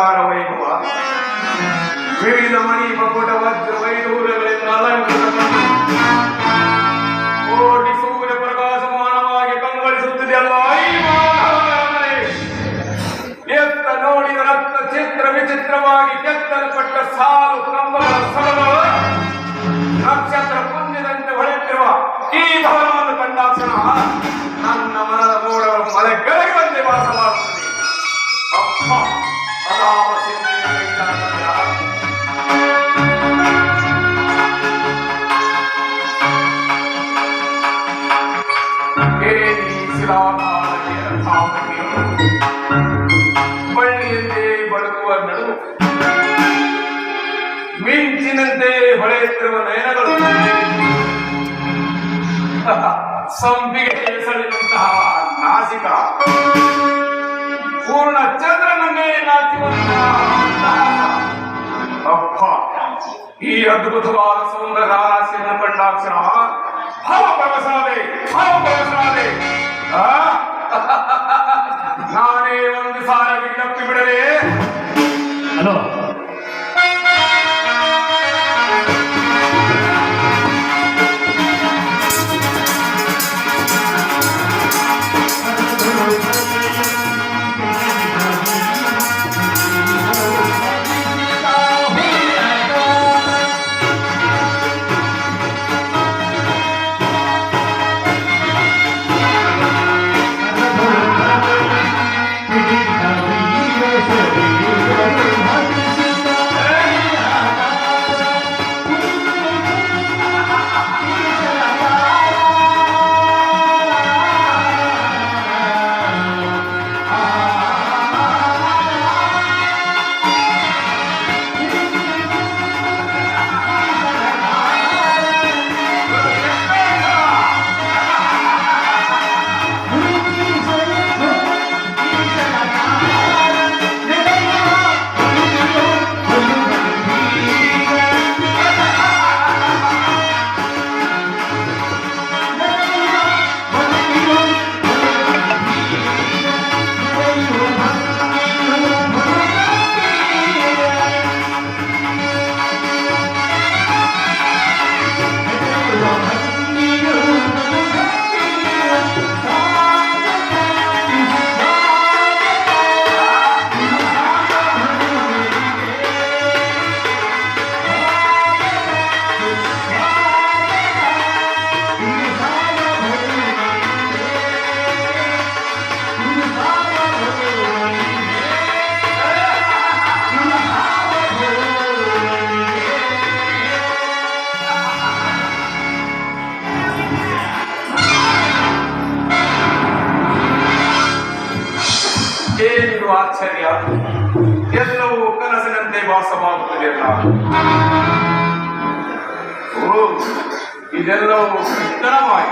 ಶೃಂಗಾರ ವೈಭವ ವಿವಿಧ ಮಣಿ ಮಕುಟ ವಜ್ರ ವೈಡೂರ್ಯಗಳಿಂದ ಅಲಂಕೃತ ಕೋಟಿ ಸೂರ್ಯ ಪ್ರಕಾಶಮಾನವಾಗಿ ಕಂಗೊಳಿಸುತ್ತಿದೆಯಲ್ಲ ಈ ಮಾನವನೇ. ಎತ್ತ ನೋಡಿದ ರಕ್ತ ಚಿತ್ರ ವಿಚಿತ್ರವಾಗಿ ಕೆತ್ತಲ್ಪಟ್ಟ ಸಾಲು ಕಂಬಗಳ ಸೊಗಗಳು ನಕ್ಷತ್ರ ಪುಂಜದಂತೆ ಹೊಳೆಯುತ್ತಿರುವ ಈ ಭವನವನ್ನು ಕಂಡಾಕ್ಷಣ ನನ್ನ ಮನದ ಮೋಡಗಳು ಮಲೆ ಕೆಳಗೆ ವಾಸ ಮಾಡುತ್ತದೆ. ಅಪ್ಪ ಅದಾವ ಬಳ್ಳಿಯಂತೆ ಬಳುಕುವ ನಡುವು ಮಿಂಚಿನಂತೆ ಹೊಳೆಯುತ್ತಿರುವ ನಯನಗಳು ಸಂಪಿಗೆ ಸಳಿದಂತಹ ನಾಸಿಕ ಪೂರ್ಣ ಚಂದ್ರನನ್ನೇ ನಾಚುವಂತಹ ಅಪ್ಪ ಈ ಅದ್ಭುತವಾದ ಸೌಂದರ್ಯ ರಾಶಿಯನ್ನು ಕಂಡಾಕ್ಷಣ ಭಾವಪ್ರವಸಾದೆ ನಾನೇ ಒಂದು ಸಾಲ ವಿಜ್ಞಪ್ತಿ ಬಿಡಲೇ. ಹಲೋ, ಏನಿದು ಆಶ್ಚರ್ಯ! ಎಲ್ಲವೂ ಕನಸಿನಂತೆ ಭಾಸವಾಗುತ್ತದೆಯಲ್ಲ. ಇದೆಲ್ಲವೂ ಕೃಷ್ಣನ ಮಾಯ.